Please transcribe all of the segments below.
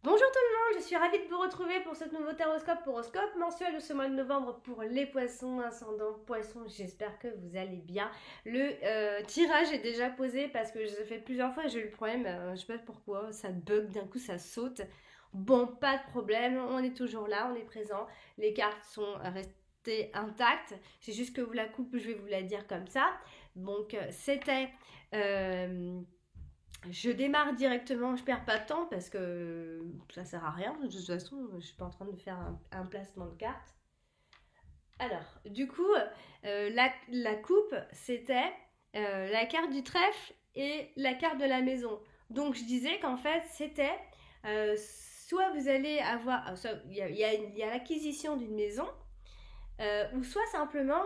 Bonjour tout le monde, je suis ravie de vous retrouver pour ce nouveau horoscope mensuel de ce mois de novembre pour les poissons, ascendant poissons. J'espère que vous allez bien. Le tirage est déjà posé parce que je l'ai fait plusieurs fois et j'ai eu le problème, je sais pas pourquoi, ça bug, d'un coup ça saute. Bon, pas de problème, on est toujours là, on est présent. Les cartes sont restées intactes. C'est juste que vous la coupe, je vais vous la dire comme ça. Donc c'était... euh, je démarre directement, je perds pas de temps parce que ça sert à rien. De toute façon, je suis pas en train de faire un placement de carte. Alors, du coup, la coupe, c'était la carte du trèfle et la carte de la maison. Donc, je disais qu'en fait, c'était soit vous allez avoir, il y a l'acquisition d'une maison, ou soit simplement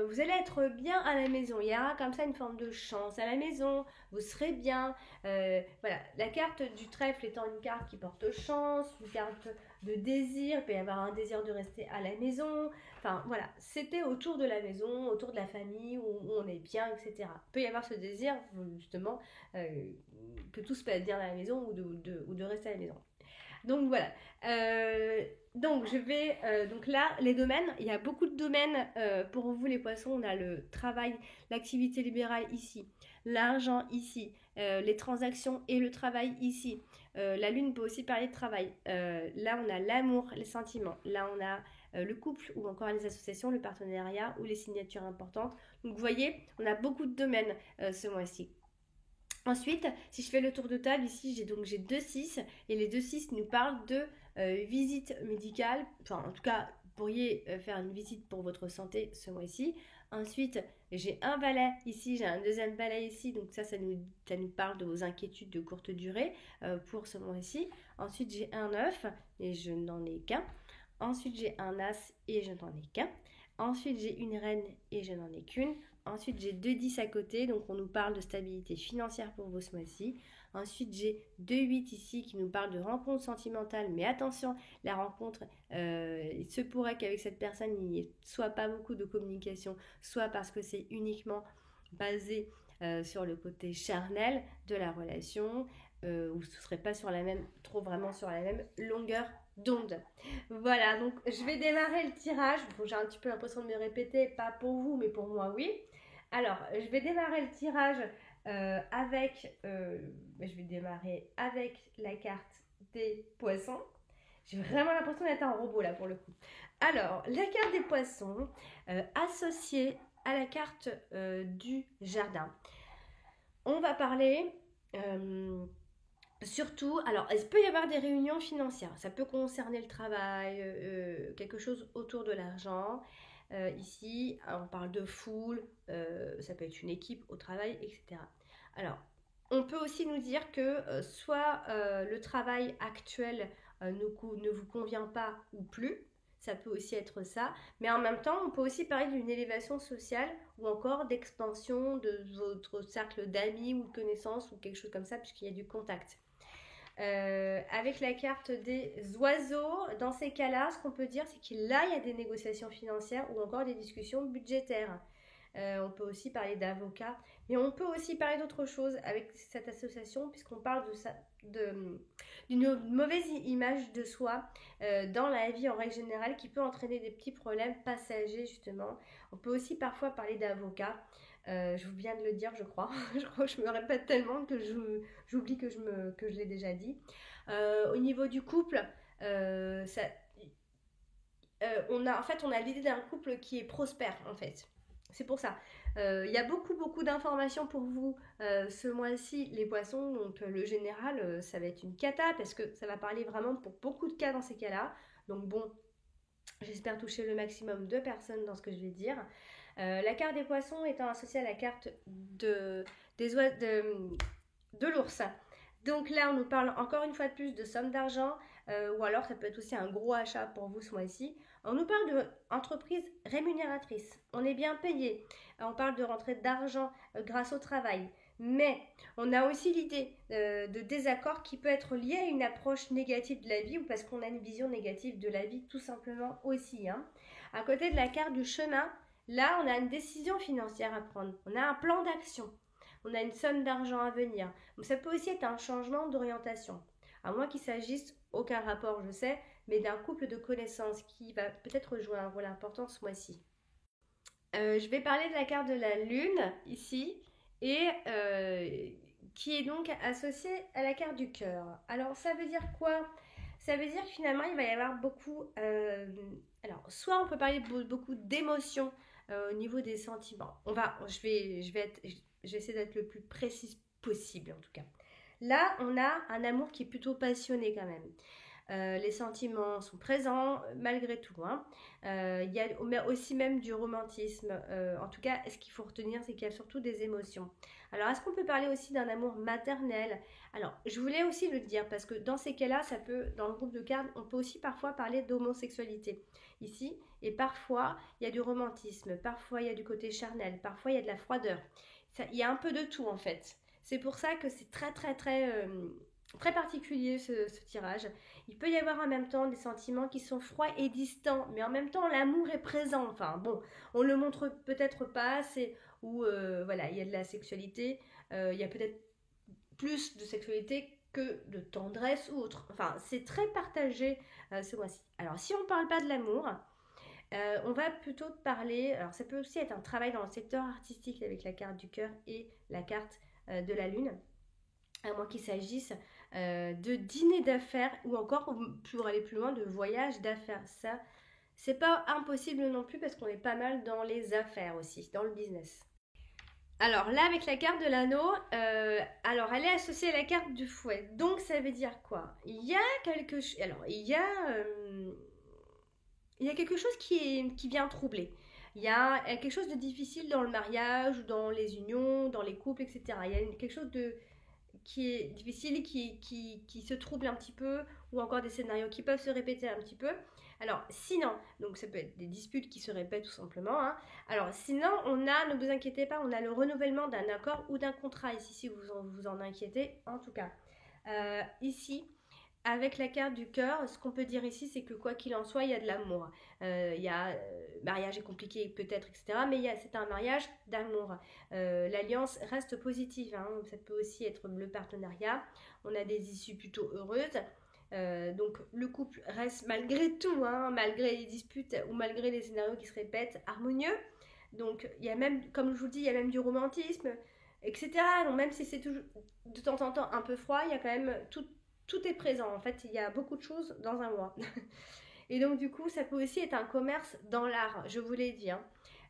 vous allez être bien à la maison. Il y aura comme ça une forme de chance à la maison, vous serez bien. Voilà, la carte du trèfle étant une carte qui porte chance, une carte de désir, il peut y avoir un désir de rester à la maison. Enfin voilà, c'était autour de la maison, autour de la famille, où on est bien, etc. Il peut y avoir ce désir justement euh, que tout se passe bien à la maison ou de rester à la maison. Donc voilà. Euh, donc je vais donc là les domaines, il y a beaucoup de domaines pour vous les poissons. On a le travail, l'activité libérale ici, l'argent ici, les transactions et le travail ici. La lune peut aussi parler de travail. Là on a l'amour, les sentiments. Là on a le couple ou encore les associations, le partenariat ou les signatures importantes. Donc vous voyez, on a beaucoup de domaines ce mois-ci. Ensuite, si je fais le tour de table, ici j'ai deux 6 et les deux 6 nous parlent de visite médicale. Enfin, en tout cas, vous pourriez faire une visite pour votre santé ce mois-ci. Ensuite, j'ai un valet ici, j'ai un deuxième valet ici, donc ça nous parle de vos inquiétudes de courte durée pour ce mois-ci. Ensuite, j'ai un 9 et je n'en ai qu'un. Ensuite, j'ai un as et je n'en ai qu'un. Ensuite, j'ai une reine et je n'en ai qu'une. Ensuite, j'ai deux 10 à côté, donc on nous parle de stabilité financière pour vous ce mois-ci. Ensuite, j'ai deux 8 ici qui nous parlent de rencontre sentimentale, mais attention, la rencontre, il se pourrait qu'avec cette personne, il n'y ait soit pas beaucoup de communication, soit parce que c'est uniquement basé sur le côté charnel de la relation, ou ce serait pas sur la même, trop vraiment sur la même longueur d'onde. Voilà, donc je vais démarrer le tirage. Bon, j'ai un petit peu l'impression de me répéter, pas pour vous, mais pour moi, oui. Alors, je vais démarrer le tirage je vais démarrer avec la carte des poissons. J'ai vraiment l'impression d'être un robot là pour le coup. Alors, la carte des poissons associée à la carte du jardin. On va parler surtout, alors, il peut y avoir des réunions financières. Ça peut concerner le travail, quelque chose autour de l'argent. Ici, on parle de foule, ça peut être une équipe au travail, etc. Alors, on peut aussi nous dire que soit le travail actuel ne vous convient pas ou plus, ça peut aussi être ça, mais en même temps, on peut aussi parler d'une élévation sociale ou encore d'expansion de votre cercle d'amis ou de connaissances ou quelque chose comme ça, puisqu'il y a du contact. Avec la carte des oiseaux, dans ces cas-là, ce qu'on peut dire, c'est qu'il là, il y a des négociations financières ou encore des discussions budgétaires. On peut aussi parler d'avocats, mais on peut aussi parler d'autre chose avec cette association, puisqu'on parle d'une mauvaise image de soi dans la vie en règle générale qui peut entraîner des petits problèmes passagers, justement. On peut aussi parfois parler d'avocats. Je viens de le dire, je crois. Je crois que je me répète tellement que j'oublie que je l'ai déjà dit. Au niveau du couple, ça, on a l'idée d'un couple qui est prospère, en fait. C'est pour ça. Il y a beaucoup d'informations pour vous ce mois-ci, les poissons. Donc, le général, ça va être une cata parce que ça va parler vraiment pour beaucoup de cas dans ces cas-là. Donc, bon, j'espère toucher le maximum de personnes dans ce que je vais dire. La carte des poissons étant associée à la carte des oies, de l'ours. Donc là, on nous parle encore une fois de plus de somme d'argent, ou alors ça peut être aussi un gros achat pour vous ce mois-ci. On nous parle d'entreprise rémunératrice. On est bien payé. On parle de rentrée d'argent grâce au travail. Mais on a aussi l'idée de désaccord qui peut être lié à une approche négative de la vie ou parce qu'on a une vision négative de la vie tout simplement aussi. Hein. À côté de la carte du chemin, là, on a une décision financière à prendre. On a un plan d'action. On a une somme d'argent à venir. Donc ça peut aussi être un changement d'orientation. À moins qu'il s'agisse, aucun rapport je sais, mais d'un couple de connaissances qui va peut-être jouer un rôle important ce mois-ci. Je vais parler de la carte de la lune ici et qui est donc associée à la carte du cœur. Alors ça veut dire quoi? Ça veut dire que finalement il va y avoir beaucoup... alors soit on peut parler de beaucoup d'émotions au niveau des sentiments. Je vais essayer d'être le plus précise possible en tout cas. Là on a un amour qui est plutôt passionné quand même. Les sentiments sont présents malgré tout. Hein. Il y a aussi même du romantisme. En tout cas, ce qu'il faut retenir, c'est qu'il y a surtout des émotions. Alors, est-ce qu'on peut parler aussi d'un amour maternel? Alors, je voulais aussi le dire parce que dans ces cas-là, dans le groupe de cartes, on peut aussi parfois parler d'homosexualité ici. Et parfois, il y a du romantisme, parfois il y a du côté charnel, parfois il y a de la froideur. Il y a un peu de tout en fait. C'est pour ça que c'est très très très très particulier ce tirage. Il peut y avoir en même temps des sentiments qui sont froids et distants, mais en même temps l'amour est présent. Enfin bon, on le montre peut-être pas assez, ou voilà, il y a de la sexualité, il y a peut-être plus de sexualité que de tendresse ou autre. Enfin, c'est très partagé ce mois-ci. Alors si on ne parle pas de l'amour, on va plutôt parler, alors ça peut aussi être un travail dans le secteur artistique avec la carte du cœur et la carte de la lune, à moins qu'il s'agisse de dîner d'affaires ou encore, pour aller plus loin, de voyage d'affaires. Ça, c'est pas impossible non plus parce qu'on est pas mal dans les affaires aussi, dans le business. Alors là, avec la carte de l'anneau, alors elle est associée à la carte du fouet. Donc ça veut dire quoi? Il y a quelque chose. Alors il y a quelque chose qui vient troubler. Il y a quelque chose de difficile dans le mariage, dans les unions, dans les couples, etc. Il y a quelque chose qui est difficile, qui se trouble un petit peu, ou encore des scénarios qui peuvent se répéter un petit peu. Alors, sinon, donc ça peut être des disputes qui se répètent tout simplement. Hein. Alors, sinon, ne vous inquiétez pas, on a le renouvellement d'un accord ou d'un contrat ici, si vous en inquiétez, en tout cas. Ici, avec la carte du cœur, ce qu'on peut dire ici, c'est que quoi qu'il en soit, il y a de l'amour. Il y a mariage est compliqué peut-être, etc. Mais c'est un mariage d'amour. L'alliance reste positive. Hein. Ça peut aussi être le partenariat. On a des issues plutôt heureuses. Donc le couple reste malgré tout, hein, malgré les disputes ou malgré les scénarios qui se répètent, harmonieux. Donc il y a même, comme je vous dis, il y a même du romantisme, etc. Donc même si c'est toujours de temps en temps un peu froid, il y a quand même tout est présent. En fait, il y a beaucoup de choses dans un mois. Et donc, du coup, ça peut aussi être un commerce dans l'art, je vous l'ai dit. Hein.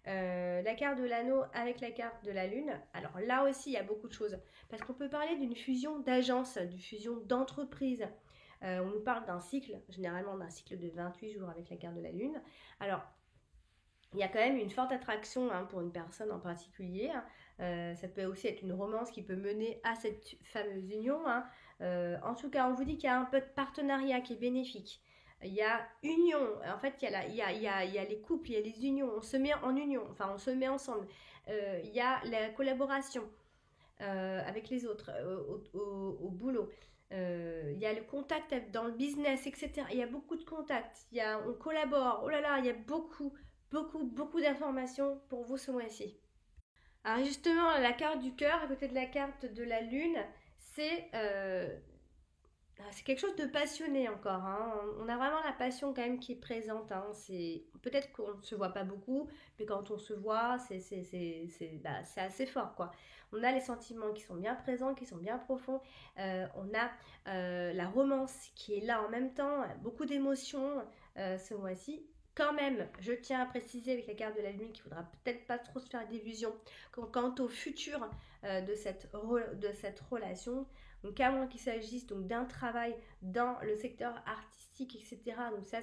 La carte de l'anneau avec la carte de la lune. Alors là aussi, il y a beaucoup de choses. Parce qu'on peut parler d'une fusion d'agence, d'une fusion d'entreprise. On nous parle d'un cycle, généralement d'un cycle de 28 jours avec la carte de la lune. Alors, il y a quand même une forte attraction hein, pour une personne en particulier. Ça peut aussi être une romance qui peut mener à cette fameuse union. Hein. En tout cas, on vous dit qu'il y a un peu de partenariat qui est bénéfique. Il y a union, en fait, il y a les couples, il y a les unions, on se met en union, enfin, on se met ensemble. Il y a la collaboration avec les autres au boulot. Il y a le contact dans le business, etc. Il y a beaucoup de contacts, on collabore, oh là là, il y a beaucoup d'informations pour vous ce mois-ci. Alors justement, la carte du cœur à côté de la carte de la lune, c'est quelque chose de passionné encore. Hein. On a vraiment la passion quand même qui est présente. Hein. Peut-être qu'on ne se voit pas beaucoup, mais quand on se voit, c'est assez fort, quoi. On a les sentiments qui sont bien présents, qui sont bien profonds. On a la romance qui est là en même temps, beaucoup d'émotions ce mois-ci. Quand même, je tiens à préciser avec la carte de la lune qu'il ne faudra peut-être pas trop se faire d'illusions quant au futur de cette relation. Donc à moins qu'il s'agisse donc d'un travail dans le secteur artistique, etc. Donc ça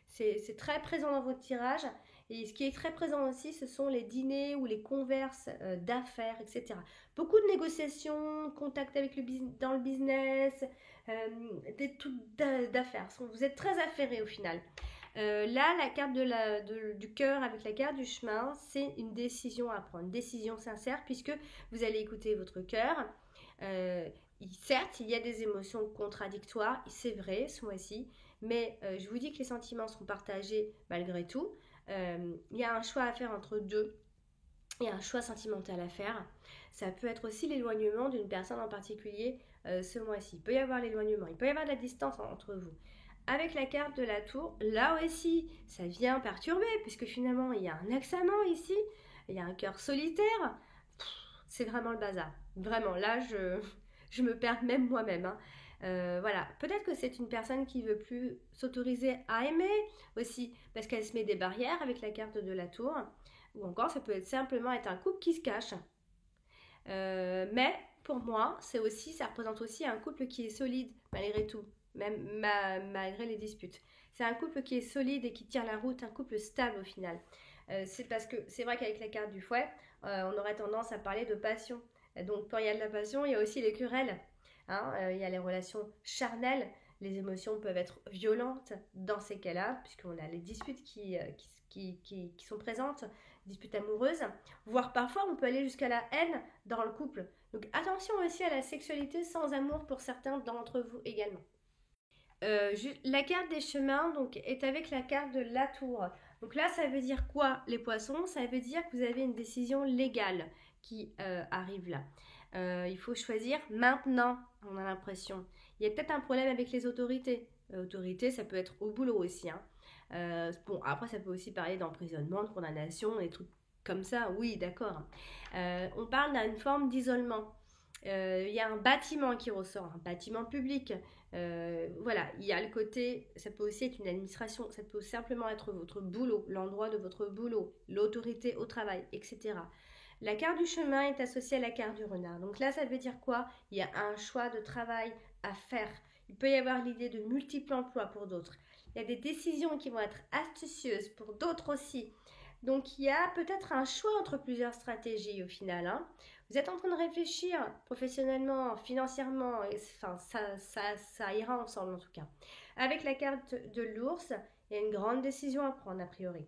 c'est très présent dans votre tirage. Et ce qui est très présent aussi, ce sont les dîners ou les converses d'affaires, etc. Beaucoup de négociations, contact avec dans le business, des trucs d'affaires. Vous êtes très affairés au final. Là, la carte du cœur avec la carte du chemin, c'est une décision à prendre, une décision sincère puisque vous allez écouter votre cœur. Certes, il y a des émotions contradictoires, c'est vrai ce mois-ci, mais je vous dis que les sentiments sont partagés malgré tout. Il y a un choix à faire entre deux. et un choix sentimental à faire. Ça peut être aussi l'éloignement d'une personne en particulier ce mois-ci. Il peut y avoir l'éloignement, il peut y avoir de la distance entre vous. Avec la carte de la tour, là aussi, ça vient perturber, puisque finalement, il y a un examen ici, il y a un cœur solitaire. C'est vraiment le bazar. Vraiment, là, je me perds même moi-même. Hein. Voilà, peut-être que c'est une personne qui veut plus s'autoriser à aimer aussi, parce qu'elle se met des barrières avec la carte de la tour. Ou encore, ça peut être simplement être un couple qui se cache. Mais pour moi, ça représente aussi un couple qui est solide malgré tout, même malgré les disputes. C'est un couple qui est solide et qui tient la route, un couple stable au final. C'est parce que c'est vrai qu'avec la carte du fouet, on aurait tendance à parler de passion. Donc quand il y a de la passion, il y a aussi les querelles. Hein, il y a les relations charnelles, les émotions peuvent être violentes dans ces cas-là, puisqu'on a les disputes qui sont présentes, disputes amoureuses, voire parfois on peut aller jusqu'à la haine dans le couple. Donc attention aussi à la sexualité sans amour pour certains d'entre vous également. La carte des chemins donc, est avec la carte de la tour. Donc là, ça veut dire quoi les poissons? Ça veut dire que vous avez une décision légale qui arrive là. Il faut choisir maintenant, on a l'impression. Il y a peut-être un problème avec les autorités. Autorité, ça peut être au boulot aussi. Hein. Bon, après, ça peut aussi parler d'emprisonnement, de condamnation, des trucs comme ça. Oui, d'accord. On parle d'une forme d'isolement. Il y a un bâtiment qui ressort, un bâtiment public. Voilà, il y a le côté, ça peut aussi être une administration, ça peut simplement être votre boulot, l'endroit de votre boulot, l'autorité au travail, etc. La carte du chemin est associée à la carte du renard. Donc là, ça veut dire quoi? Il y a un choix de travail à faire. Il peut y avoir l'idée de multiples emplois pour d'autres. Il y a des décisions qui vont être astucieuses pour d'autres aussi. Donc il y a peut-être un choix entre plusieurs stratégies au final. Hein. Vous êtes en train de réfléchir professionnellement, financièrement, et, enfin, ça ira ensemble en tout cas. Avec la carte de l'ours, il y a une grande décision à prendre a priori.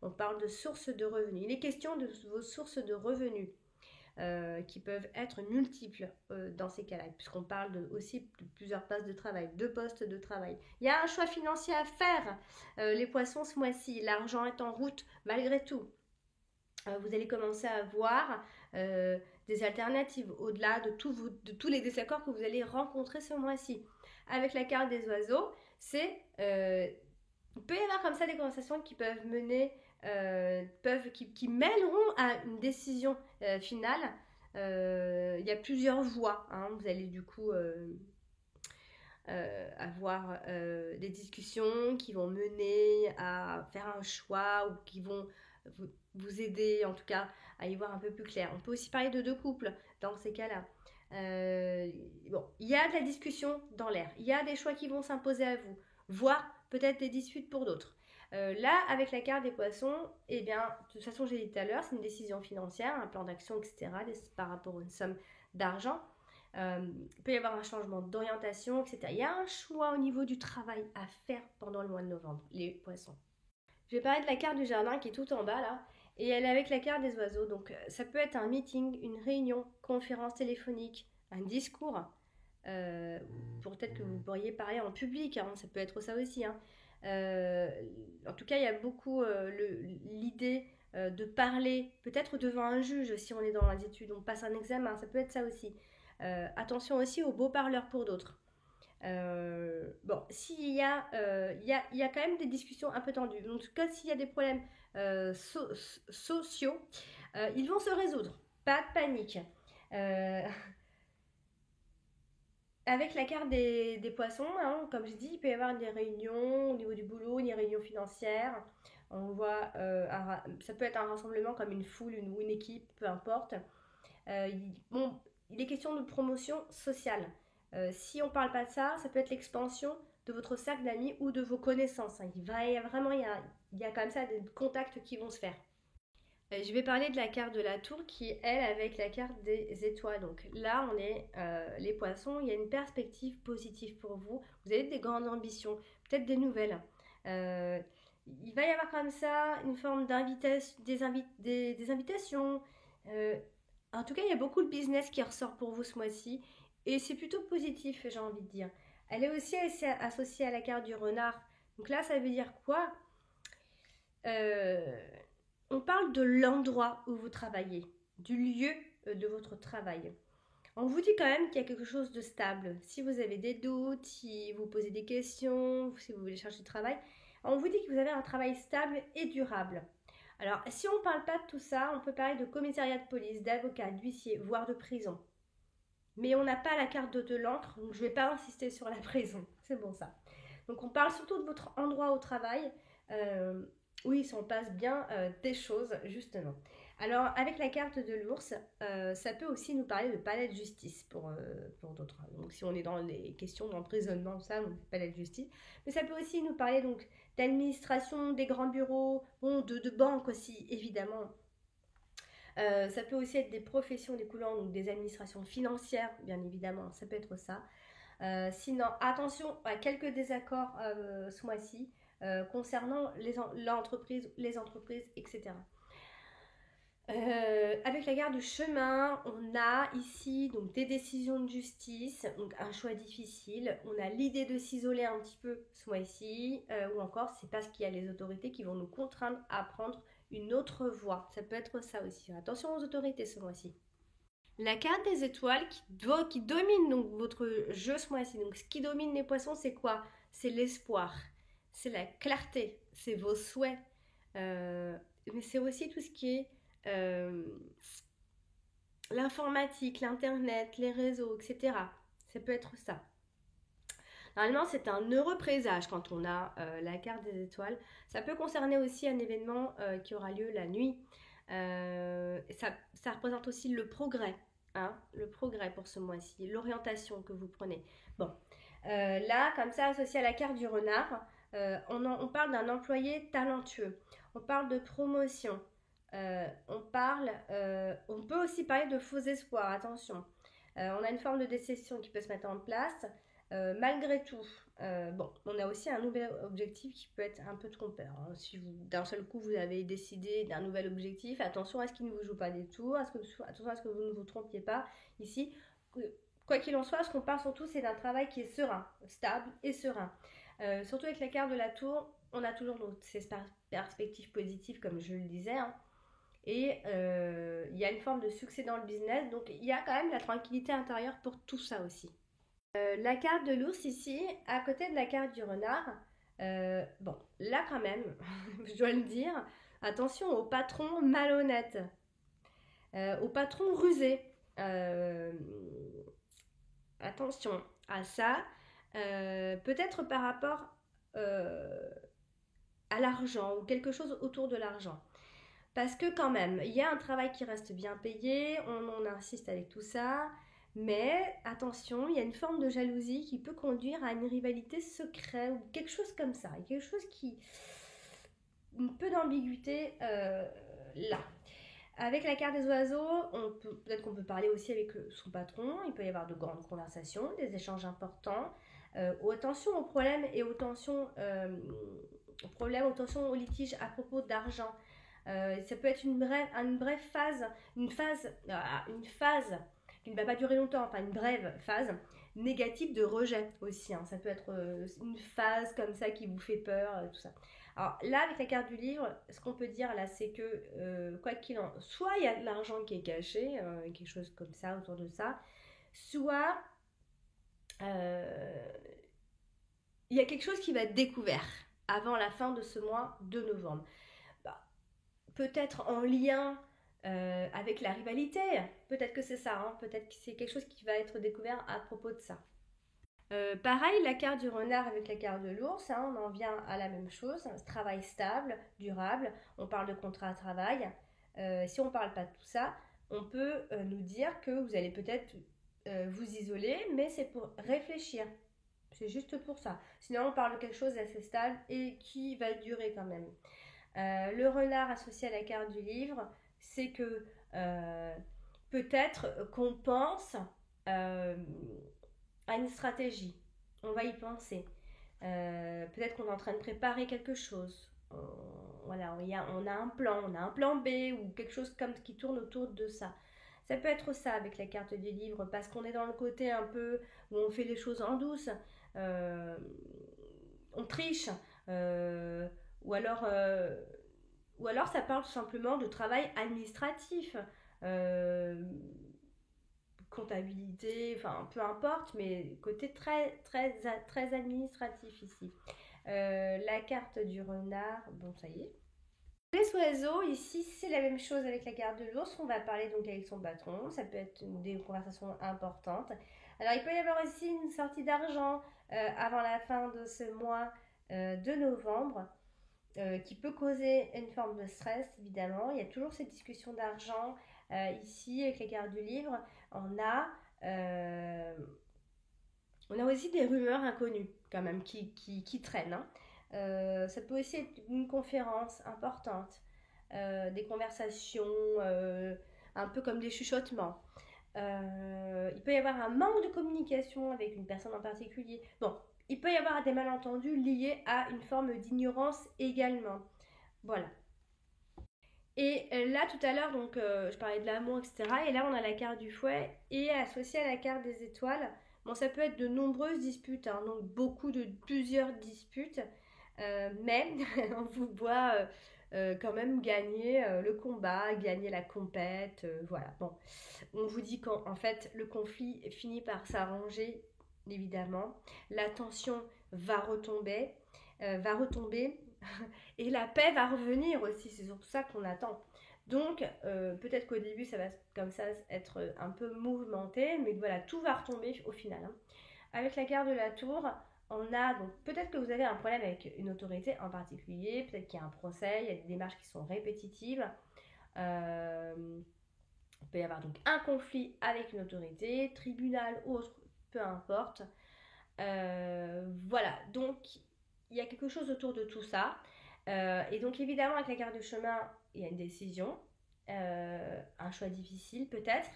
On parle de sources de revenus. Il est question de vos sources de revenus qui peuvent être multiples dans ces cas-là, puisqu'on parle aussi de plusieurs places de travail, 2 postes de travail. Il y a un choix financier à faire, les poissons ce mois-ci. L'argent est en route malgré tout. Vous allez commencer à voir des alternatives au-delà de tous les désaccords que vous allez rencontrer ce mois-ci. Avec la carte des oiseaux, il peut y avoir comme ça des conversations qui peuvent mener, qui mèneront à une décision finale. Il y a plusieurs voies. Hein. Vous allez du coup avoir des discussions qui vont mener à faire un choix ou qui vont vous aider en tout cas à y voir un peu plus clair. On peut aussi parler de 2 couples dans ces cas-là. Bon, il y a de la discussion dans l'air. Il y a des choix qui vont s'imposer à vous, voire peut-être des disputes pour d'autres. Là, avec la carte des poissons, eh bien, de toute façon, j'ai dit tout à l'heure, c'est une décision financière, un plan d'action, etc., par rapport à une somme d'argent. Il peut y avoir un changement d'orientation, etc. Il y a un choix au niveau du travail à faire pendant le mois de novembre, les poissons. Je vais parler de la carte du jardin qui est tout en bas là, et elle est avec la carte des oiseaux. Donc ça peut être un meeting, une réunion, conférence téléphonique, un discours. Peut-être que vous pourriez parler en public, hein, ça peut être ça aussi. Hein. En tout cas, il y a beaucoup l'idée de parler, peut-être devant un juge si on est dans les études, on passe un examen, ça peut être ça aussi. Attention aussi aux beaux parleurs pour d'autres. Bon, s'il y a, il y a quand même des discussions un peu tendues. En tout cas, s'il y a des problèmes sociaux, ils vont se résoudre. Pas de panique. Avec la carte des poissons, hein, comme je dis, il peut y avoir des réunions au niveau du boulot, des réunions financières. On voit, ça peut être un rassemblement comme une foule ou une équipe, peu importe. Bon, il est question de promotion sociale. Si on ne parle pas de ça, ça peut être l'expansion de votre cercle d'amis ou de vos connaissances. Hein. Il y a comme ça des contacts qui vont se faire. Je vais parler de la carte de la tour qui est, elle, avec la carte des étoiles. Donc là, on est les poissons. Il y a une perspective positive pour vous. Vous avez des grandes ambitions, peut-être des nouvelles. Il va y avoir comme ça une forme des invitations. En tout cas, il y a beaucoup de business qui ressort pour vous ce mois-ci. Et c'est plutôt positif, j'ai envie de dire. Elle est aussi associée à la carte du renard. Donc là, ça veut dire quoi On parle de l'endroit où vous travaillez, du lieu de votre travail. On vous dit quand même qu'il y a quelque chose de stable. Si vous avez des doutes, si vous posez des questions, si vous voulez chercher du travail, on vous dit que vous avez un travail stable et durable. Alors, si on ne parle pas de tout ça, on peut parler de commissariat de police, d'avocat, d'huissier, voire de prison. Mais on n'a pas la carte de l'encre, donc je ne vais pas insister sur la prison. C'est bon ça. Donc on parle surtout de votre endroit au travail, où il s'en passe bien des choses, justement. Alors, avec la carte de l'ours, ça peut aussi nous parler de palais de justice pour d'autres. Donc, si on est dans les questions d'emprisonnement, ça, on palais de justice. Mais ça peut aussi nous parler donc d'administration, des grands bureaux, bon, de banques aussi, évidemment. Ça peut aussi être des professions découlant donc des administrations financières, bien évidemment, ça peut être ça. Sinon, attention à quelques désaccords ce mois-ci concernant l'entreprise, les entreprises, etc. Avec la gare du chemin, on a ici donc des décisions de justice, donc un choix difficile. On a l'idée de s'isoler un petit peu ce mois-ci, ou encore c'est parce qu'il y a les autorités qui vont nous contraindre à prendre une autre voie. Ça peut être ça aussi. Attention aux autorités ce mois-ci. La carte des étoiles qui domine donc votre jeu ce mois-ci. Donc ce qui domine les poissons, c'est quoi? C'est l'espoir, c'est la clarté, c'est vos souhaits. Mais c'est aussi tout ce qui est l'informatique, l'internet, les réseaux, etc. Ça peut être ça. Normalement, c'est un heureux présage quand on a la carte des étoiles. Ça peut concerner aussi un événement qui aura lieu la nuit. Ça représente aussi le progrès, hein, le progrès pour ce mois-ci, l'orientation que vous prenez. Bon, là, comme ça, associé à la carte du renard, on parle d'un employé talentueux. On parle de promotion. On peut aussi parler de faux espoirs, attention. On a une forme de déception qui peut se mettre en place. Malgré tout, on a aussi un nouvel objectif qui peut être un peu trompeur. Hein. Si d'un seul coup vous avez décidé d'un nouvel objectif, attention à ce qu'il ne vous joue pas des tours, attention à ce que vous ne vous trompiez pas ici. Quoi qu'il en soit, ce qu'on parle surtout, c'est d'un travail qui est serein, stable et serein. Surtout avec la carte de la tour, on a toujours ces perspectives positives, comme je le disais. Hein. Et il y a une forme de succès dans le business, donc il y a quand même la tranquillité intérieure pour tout ça aussi. La carte de l'ours ici, à côté de la carte du renard, là quand même, je dois le dire, attention aux patrons malhonnêtes, aux patrons rusés. Attention à ça, peut-être par rapport à l'argent ou quelque chose autour de l'argent. Parce que quand même, il y a un travail qui reste bien payé, on insiste avec tout ça, mais attention, il y a une forme de jalousie qui peut conduire à une rivalité secrète ou quelque chose comme ça. Il y a quelque chose qui... un peu d'ambiguïté là. Avec la carte des oiseaux, peut-être qu'on peut parler aussi avec son patron, il peut y avoir de grandes conversations, des échanges importants. Attention aux problèmes et aux tensions, aux tensions, aux litiges à propos d'argent. Ça peut être une brève phase, une phase qui ne va pas durer longtemps, enfin une brève phase négative de rejet aussi. Hein. Ça peut être une phase comme ça qui vous fait peur, tout ça. Alors là, avec la carte du livre, ce qu'on peut dire là, c'est que quoi qu'il en soit, il y a de l'argent qui est caché, quelque chose comme ça autour de ça, soit il y a quelque chose qui va être découvert avant la fin de ce mois de novembre. Peut-être en lien avec la rivalité, peut-être que c'est ça, hein. Peut-être que c'est quelque chose qui va être découvert à propos de ça. Pareil, la carte du renard avec la carte de l'ours, hein, on en vient à la même chose, un travail stable, durable, on parle de contrat de travail. Si on ne parle pas de tout ça, on peut nous dire que vous allez peut-être vous isoler, mais c'est pour réfléchir. C'est juste pour ça. Sinon, on parle de quelque chose d'assez stable et qui va durer quand même. Le renard associé à la carte du livre, c'est que peut-être qu'on pense à une stratégie. On va y penser. Peut-être qu'on est en train de préparer quelque chose. Voilà, on a un plan B ou quelque chose comme qui tourne autour de ça. Ça peut être ça avec la carte du livre parce qu'on est dans le côté un peu où on fait les choses en douce, on triche, ou alors ou alors ça parle tout simplement de travail administratif, comptabilité, enfin peu importe, mais côté très administratif ici. La carte du renard, bon ça y est. Les oiseaux, ici c'est la même chose avec la carte de l'ours, on va parler donc avec son patron, ça peut être des conversations importantes. Alors il peut y avoir aussi une sortie d'argent avant la fin de ce mois de novembre qui peut causer une forme de stress évidemment. Il y a toujours cette discussion d'argent ici avec la carte du livre. On a, euh, on a aussi des rumeurs inconnues quand même qui traînent. Hein. Ça peut aussi être une conférence importante, des conversations un peu comme des chuchotements. Il peut y avoir un manque de communication avec une personne en particulier. Bon, il peut y avoir des malentendus liés à une forme d'ignorance également. Voilà. Et là, tout à l'heure, donc, je parlais de l'amour, etc. Et là, on a la carte du fouet. Et associée à la carte des étoiles, bon, ça peut être de nombreuses disputes, hein, donc plusieurs disputes. Mais on vous voit quand même gagner le combat, gagner la compète. Voilà. Bon, on vous dit qu'en fait, le conflit finit par s'arranger, évidemment. La tension va retomber. Et la paix va revenir aussi, c'est surtout ça qu'on attend. Donc, peut-être qu'au début, ça va comme ça être un peu mouvementé, mais voilà, tout va retomber au final. Hein. Avec la carte de la tour, on a donc peut-être que vous avez un problème avec une autorité en particulier, peut-être qu'il y a un procès, il y a des démarches qui sont répétitives. Il peut y avoir donc un conflit avec une autorité, tribunal ou autre, peu importe. Voilà, donc il y a quelque chose autour de tout ça. Et donc évidemment avec la carte de chemin, il y a une décision, un choix difficile peut-être.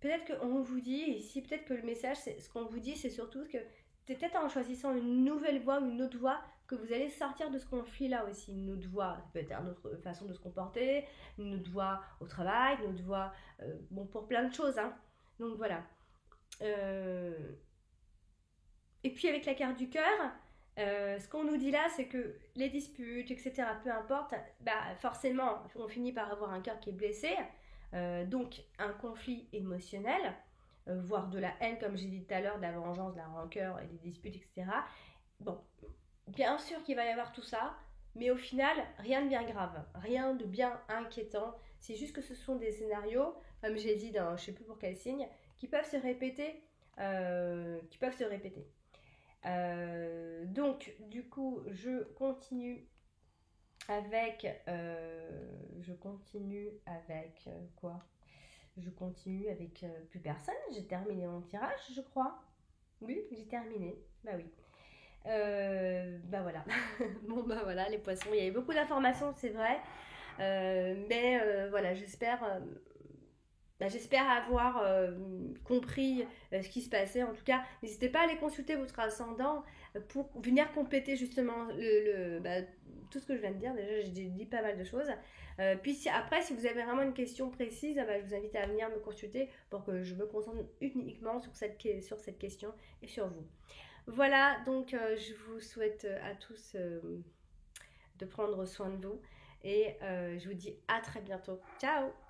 Peut-être qu'on vous dit, ici peut-être que le message, ce qu'on vous dit, c'est surtout que c'est peut-être en choisissant une nouvelle voie, une autre voie, que vous allez sortir de ce conflit-là aussi. Une autre voie, ça peut être une autre façon de se comporter, une autre voie au travail, une autre voie, bon, pour plein de choses. Hein. Donc voilà. Et puis avec la carte du cœur, ce qu'on nous dit là, c'est que les disputes, etc., peu importe, bah forcément, on finit par avoir un cœur qui est blessé, donc un conflit émotionnel, voire de la haine, comme j'ai dit tout à l'heure, de la vengeance, de la rancœur et des disputes, etc. Bon, bien sûr qu'il va y avoir tout ça, mais au final, rien de bien grave, rien de bien inquiétant. C'est juste que ce sont des scénarios, comme j'ai dit dans je ne sais plus pour quel signe, qui peuvent se répéter, qui peuvent se répéter. Donc, du coup, je continue avec quoi? Je continue avec plus personne. J'ai terminé mon tirage, je crois. Oui, j'ai terminé. Bah oui. Bah voilà. Bon bah voilà, les poissons. Il y avait beaucoup d'informations, c'est vrai. Mais voilà, j'espère avoir compris ce qui se passait. En tout cas, n'hésitez pas à aller consulter votre ascendant pour venir compléter justement tout ce que je viens de dire. Déjà, j'ai dit pas mal de choses. Puis après, si vous avez vraiment une question précise, je vous invite à venir me consulter pour que je me concentre uniquement sur cette question et sur vous. Voilà, donc je vous souhaite à tous de prendre soin de vous et je vous dis à très bientôt. Ciao!